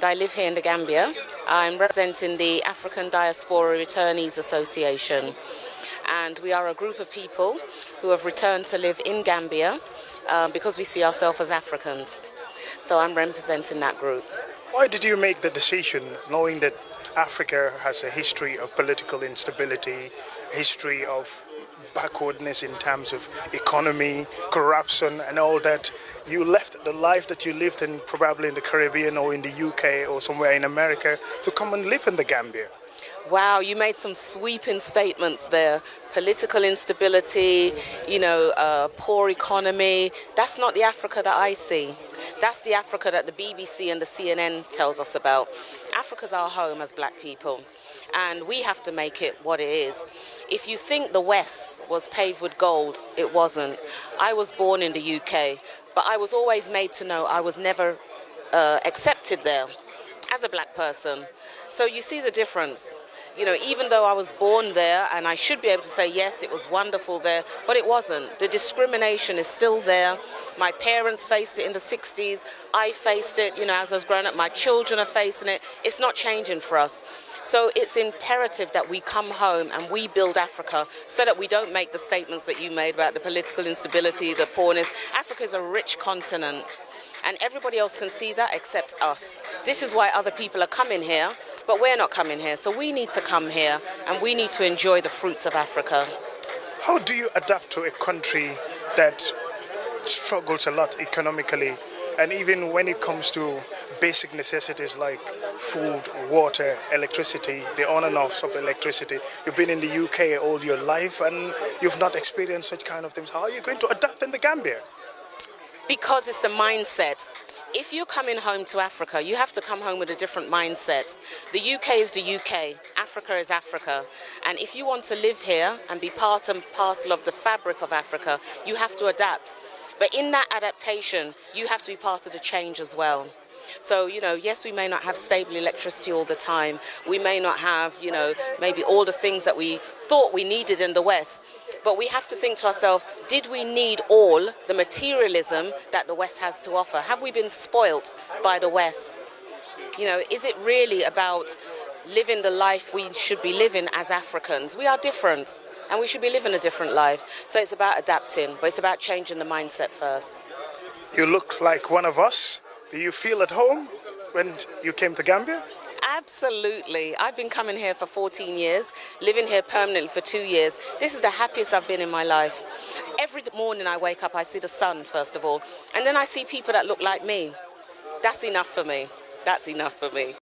I live here in the Gambia. I'm representing the African Diaspora Returnees Association, and we are a group of people who have returned to live in Gambia because we see ourselves as Africans. So I'm representing that group. Why did you make the decision, knowing that Africa has a history of political instability, history of backwardness in terms of economy, corruption and all that? You left the life that you lived in, probably in the Caribbean or in the UK or somewhere in America, to come and live in the Gambia. Wow, you made some sweeping statements there. Political instability, poor economy. That's not the Africa that I see. That's the Africa that the BBC and the CNN tells us about. Africa's our home as black people, and we have to make it what it is. If you think the West was paved with gold, it wasn't. I was born in the UK, but I was always made to know I was never accepted there as a black person. So you see the difference. Even though I was born there, and I should be able to say, yes, it was wonderful there, but it wasn't. The discrimination is still there. My parents faced it in the 60s. I faced it, as I was growing up. My children are facing it. It's not changing for us. So it's imperative that we come home and we build Africa so that we don't make the statements that you made about the political instability, the poorness. Africa is a rich continent, and everybody else can see that except us. This is why other people are coming here, but we're not coming here. So we need to come here and we need to enjoy the fruits of Africa. How do you adapt to a country that struggles a lot economically, and even when it comes to basic necessities like food, water, electricity, the on and offs of electricity? You've been in the UK all your life and you've not experienced such kind of things. How are you going to adapt in the Gambia? Because it's the mindset. If you're coming home to Africa, you have to come home with a different mindset. The UK is the UK, Africa is Africa. And if you want to live here and be part and parcel of the fabric of Africa, you have to adapt. But in that adaptation, you have to be part of the change as well. So, yes, we may not have stable electricity all the time. We may not have, maybe all the things that we thought we needed in the West. But we have to think to ourselves, did we need all the materialism that the West has to offer? Have we been spoilt by the West? Is it really about living the life we should be living as Africans? We are different, and we should be living a different life. So it's about adapting, but it's about changing the mindset first. You look like one of us. Do you feel at home when you came to Gambia? Absolutely. I've been coming here for 14 years, living here permanently for 2 years. This is the happiest I've been in my life. Every morning I wake up, I see the sun, first of all, and then I see people that look like me. That's enough for me. That's enough for me.